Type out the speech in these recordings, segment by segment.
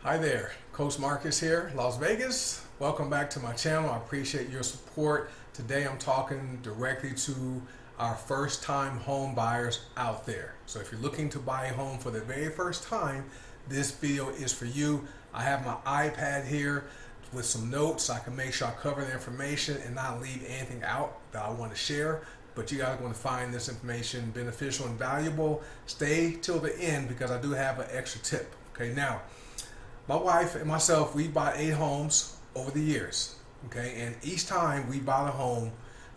Hi there, Coach Marcus here, Las Vegas. Welcome back to my channel. I appreciate your support. Today I'm talking directly to our first time home buyers out there. So if you're looking to buy a home for the very first time, this video is for you. I have my iPad here with some notes so I can make sure I cover the information and not leave anything out that I want to share. But you guys want to find this information beneficial and valuable. Stay till the end because I do have an extra tip. Okay, now my wife and myself, we bought 8 homes over the years, okay? And each time we bought a home,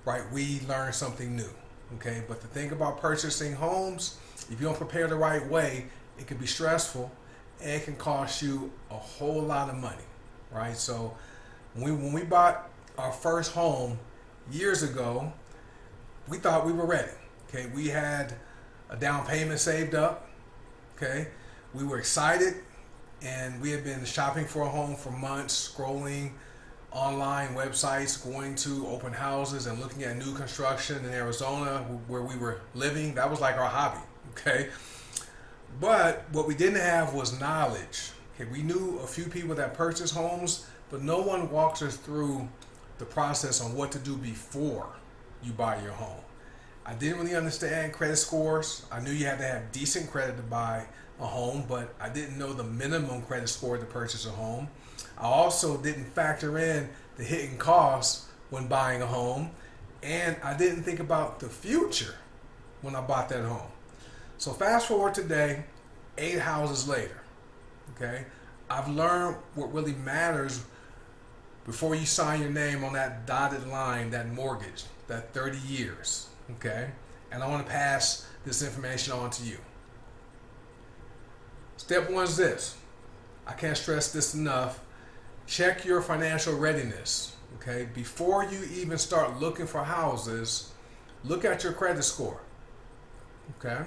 right, we learned something new, okay? But the thing about purchasing homes, if you don't prepare the right way, it can be stressful and it can cost you a whole lot of money, right? So when we bought our first home years ago, we thought we were ready, okay? We had a down payment saved up, okay? We were excited. And we had been shopping for a home for months, scrolling online websites, going to open houses and looking at new construction in Arizona where we were living. That was like our hobby, okay? But what we didn't have was knowledge. Okay, we knew a few people that purchased homes, but no one walked us through the process on what to do before you buy your home. I didn't really understand credit scores. I knew you had to have decent credit to buy a home, but I didn't know the minimum credit score to purchase a home. I also didn't factor in the hidden costs when buying a home, and I didn't think about the future when I bought that home. So fast forward today, 8 houses later, okay? I've learned what really matters before you sign your name on that dotted line, that mortgage, that 30 years, okay? And I want to pass this information on to you. Step 1 is this. I can't stress this enough. Check your financial readiness, okay? Before you even start looking for houses, look at your credit score, okay?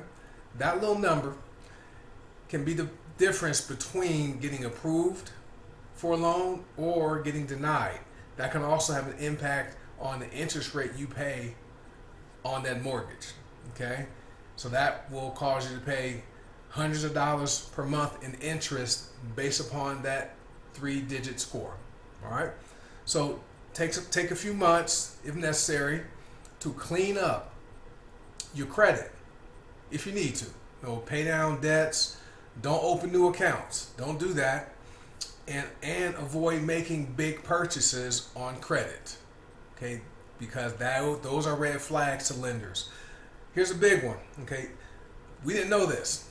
That little number can be the difference between getting approved for a loan or getting denied. That can also have an impact on the interest rate you pay on that mortgage, okay? So that will cause you to pay hundreds of dollars per month in interest based upon that 3-digit score. All right. So take a few months, if necessary, to clean up your credit if you need to. Pay down debts. Don't open new accounts. Don't do that. And avoid making big purchases on credit. Okay, because those are red flags to lenders. Here's a big one. Okay, we didn't know this.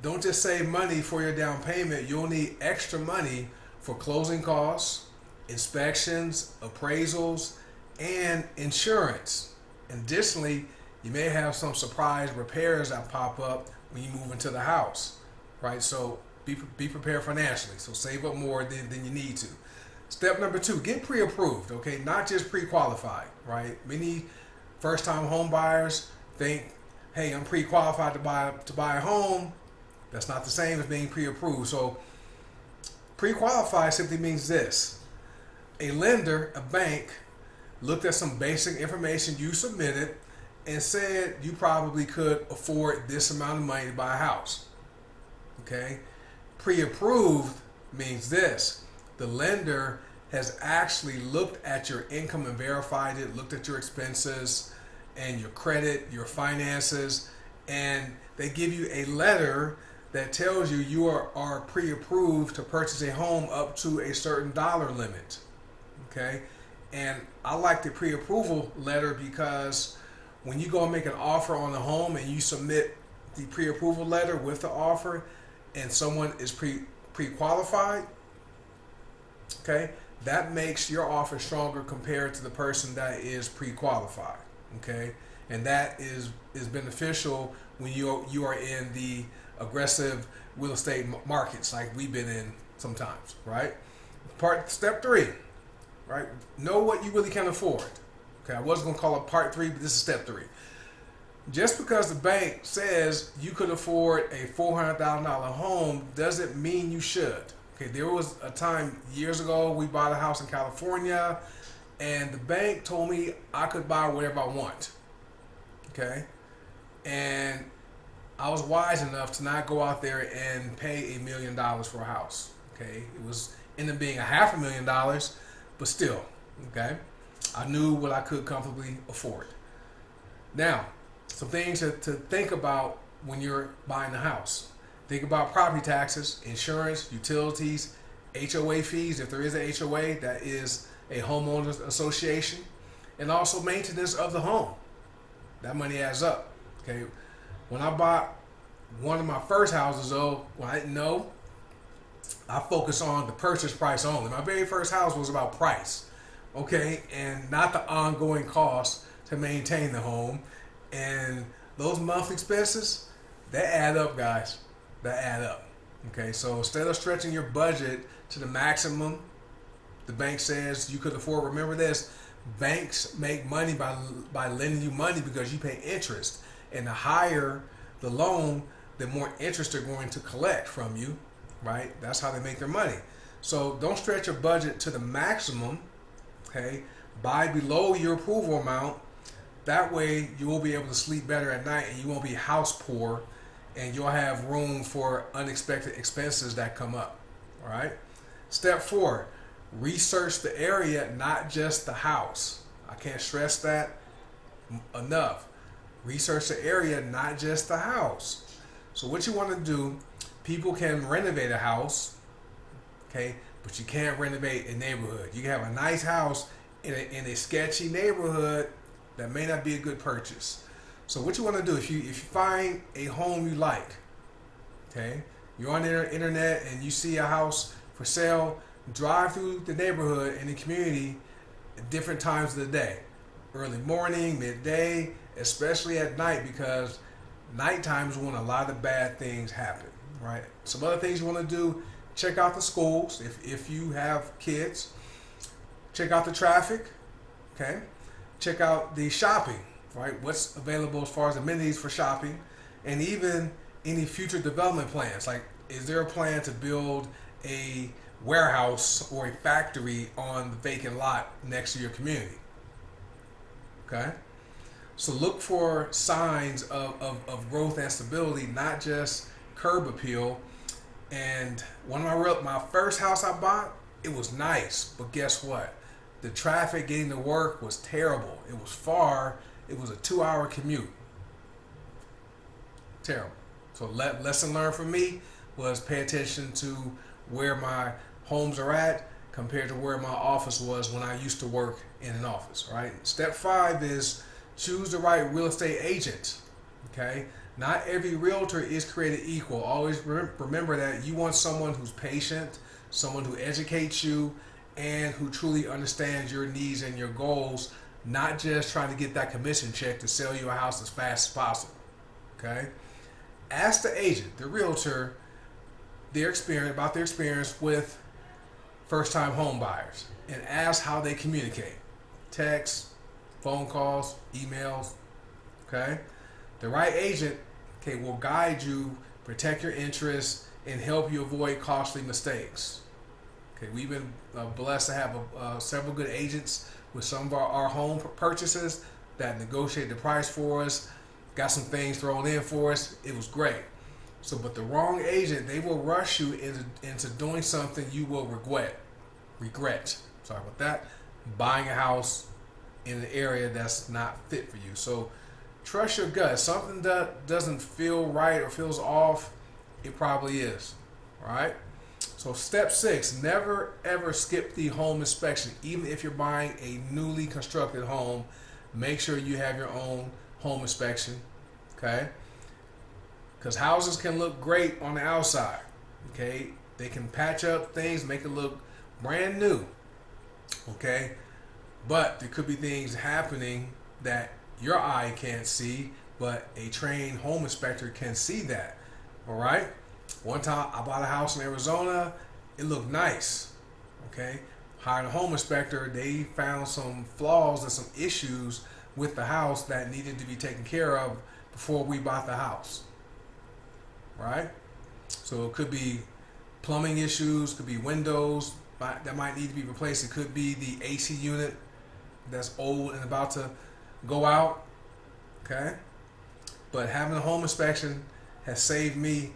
Don't just save money for your down payment. You'll need extra money for closing costs, inspections, appraisals, and insurance. Additionally, you may have some surprise repairs that pop up when you move into the house, right? So be prepared financially. So save up more than you need to. Step number 2, get pre-approved, okay? Not just pre-qualified, right? Many first-time home buyers think, hey, I'm pre-qualified to buy a home. That's not the same as being pre-approved. So pre-qualified simply means this. A lender, a bank, looked at some basic information you submitted and said you probably could afford this amount of money to buy a house. Okay? Pre-approved means this. The lender has actually looked at your income and verified it, looked at your expenses and your credit, your finances, and they give you a letter that tells you are pre-approved to purchase a home up to a certain dollar limit, okay? And I like the pre-approval letter because when you go and make an offer on the home and you submit the pre-approval letter with the offer and someone is pre-qualified, okay, that makes your offer stronger compared to the person that is pre-qualified, okay? And that is beneficial when you are in the aggressive real estate markets like we've been in sometimes, right? Step 3, right? Know what you really can afford. Okay, I wasn't gonna call it part 3, but this is step 3. Just because the bank says you could afford a $400,000 home doesn't mean you should. Okay, there was a time years ago we bought a house in California and the bank told me I could buy whatever I want. Okay, and I was wise enough to not go out there and pay $1 million for a house. Okay, it was ended up being $500,000, but still, okay, I knew what I could comfortably afford. Now, some things to think about when you're buying a house. Think about property taxes, insurance, utilities, HOA fees, if there is a HOA, that is a homeowners association, and also maintenance of the home. That money adds up. Okay, when I bought one of my first houses, though, when I didn't know, I focused on the purchase price only. My very first house was about price, okay, and not the ongoing cost to maintain the home. And those monthly expenses, they add up, guys. They add up. Okay, so instead of stretching your budget to the maximum the bank says you could afford, remember this: banks make money by lending you money because you pay interest, and the higher the loan, the more interest they're going to collect from you, right? That's how they make their money. So don't stretch your budget to the maximum. Okay, buy below your approval amount. That way you will be able to sleep better at night, and you won't be house poor, and you'll have room for unexpected expenses that come up. All right. Step 4, research the area, not just the house. I can't stress that enough. Research the area, not just the house. So what you want to do, people can renovate a house, okay, but you can't renovate a neighborhood. You can have a nice house in a sketchy neighborhood that may not be a good purchase. So what you want to do, if you find a home you like, okay, you're on the internet and you see a house for sale, drive through the neighborhood and the community at different times of the day, early morning, midday, especially at night, because nighttime is when a lot of bad things happen, right? Some other things you want to do: check out the schools if you have kids, check out the traffic, okay, check out the shopping, right? What's available as far as amenities for shopping, and even any future development plans. Like, is there a plan to build a warehouse or a factory on the vacant lot next to your community? Okay, so look for signs of growth and stability, not just curb appeal. And my first house I bought, it was nice, but guess what? The traffic getting to work was terrible. It was far. It was a 2-hour commute. Terrible. So lesson learned for me was pay attention to where my homes are at compared to where my office was when I used to work in an office, right? Step 5 is choose the right real estate agent, okay? Not every realtor is created equal. Always remember that you want someone who's patient, someone who educates you, and who truly understands your needs and your goals, not just trying to get that commission check to sell you a house as fast as possible, okay? Ask the agent, the realtor, their experience with first-time home buyers, and ask how they communicate. Text, phone calls, emails, okay? The right agent, okay, will guide you, protect your interests, and help you avoid costly mistakes. Okay, we've been blessed to have several good agents with some of our home purchases that negotiate the price for us, got some things thrown in for us. It was great. So, but the wrong agent, they will rush you into doing something you will regret. Sorry about that. Buying a house in an area that's not fit for you. So trust your gut. If something that doesn't feel right or feels off, it probably is. All right. So step 6, never ever skip the home inspection. Even if you're buying a newly constructed home, make sure you have your own home inspection. Okay. Because houses can look great on the outside. Okay. They can patch up things, make it look brand new. Okay. But there could be things happening that your eye can't see, but a trained home inspector can see that. All right. One time I bought a house in Arizona. It looked nice. Okay. Hired a home inspector. They found some flaws and some issues with the house that needed to be taken care of before we bought the house. Right. So it could be plumbing issues, could be windows that might need to be replaced. It could be the AC unit that's old and about to go out. Okay. But having a home inspection has saved me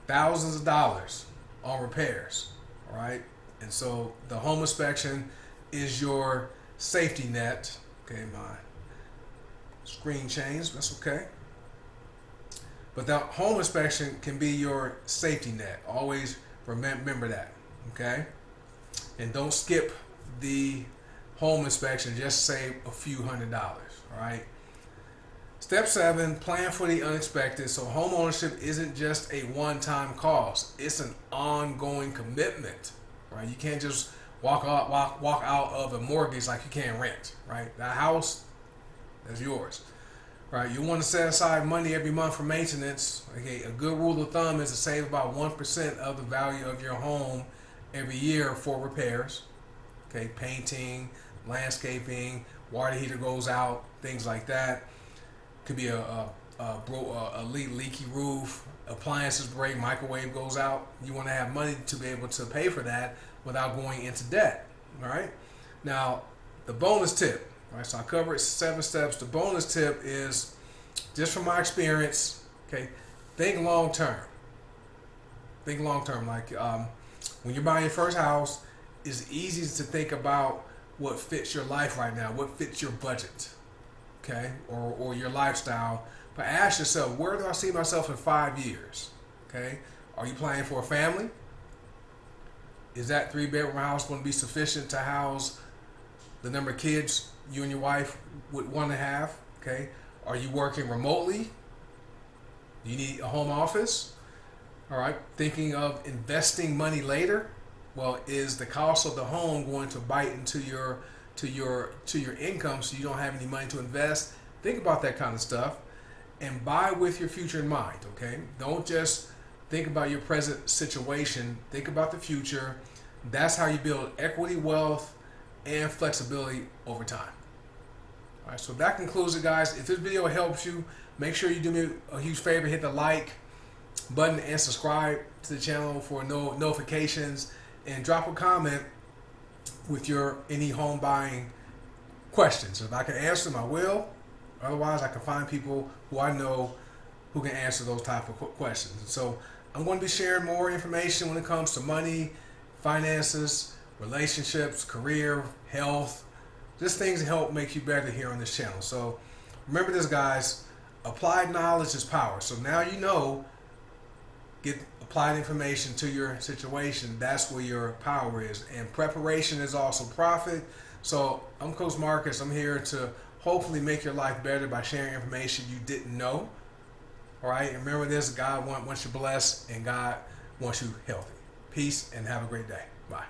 thousands of dollars on repairs. All right. And so the home inspection is your safety net. Okay, my screen changed. That's okay. But that home inspection can be your safety net. Always remember that. Okay. And don't skip the home inspection. Just save a few $100s. All right. Step 7, plan for the unexpected. So home ownership isn't just a one-time cost. It's an ongoing commitment, right? You can't just walk out of a mortgage like you can rent, right? That house, that's yours, right? You want to set aside money every month for maintenance. Okay, a good rule of thumb is to save about 1% of the value of your home every year for repairs. Okay, painting, landscaping, water heater goes out, things like that. Could be a leaky roof, appliances break, microwave goes out. You want to have money to be able to pay for that without going into debt. All right. Now, the bonus tip. All right. So I covered 7 steps. The bonus tip is, just from my experience. Okay. Think long term. Think long term. Like when you're buying your first house, it's easy to think about what fits your life right now, what fits your budget. Okay, or your lifestyle, but ask yourself, where do I see myself in 5 years? Okay, are you planning for a family? Is that 3-bedroom house going to be sufficient to house the number of kids you and your wife would want to have? Okay, are you working remotely? Do you need a home office? All right, thinking of investing money later? Well, is the cost of the home going to bite into your income so you don't have any money to invest? Think about that kind of stuff and buy with your future in mind. Okay, don't just think about your present situation. Think about the future. That's how you build equity, wealth, and flexibility over time. All right, so that concludes it, guys. If this video helps you, make sure you do me a huge favor, hit the like button and subscribe to the channel for notifications, and drop a comment with your any home buying questions. If I can answer them, I will. Otherwise, I can find people who I know who can answer those type of questions. So I'm going to be sharing more information when it comes to money, finances, relationships, career, health, just things to help make you better here on this channel. So remember this, guys, applied knowledge is power. So now you know, get applied information to your situation. That's where your power is. And preparation is also profit. So I'm Coach Marcus. I'm here to hopefully make your life better by sharing information you didn't know. All right. And remember this, God wants you blessed and God wants you healthy. Peace and have a great day. Bye.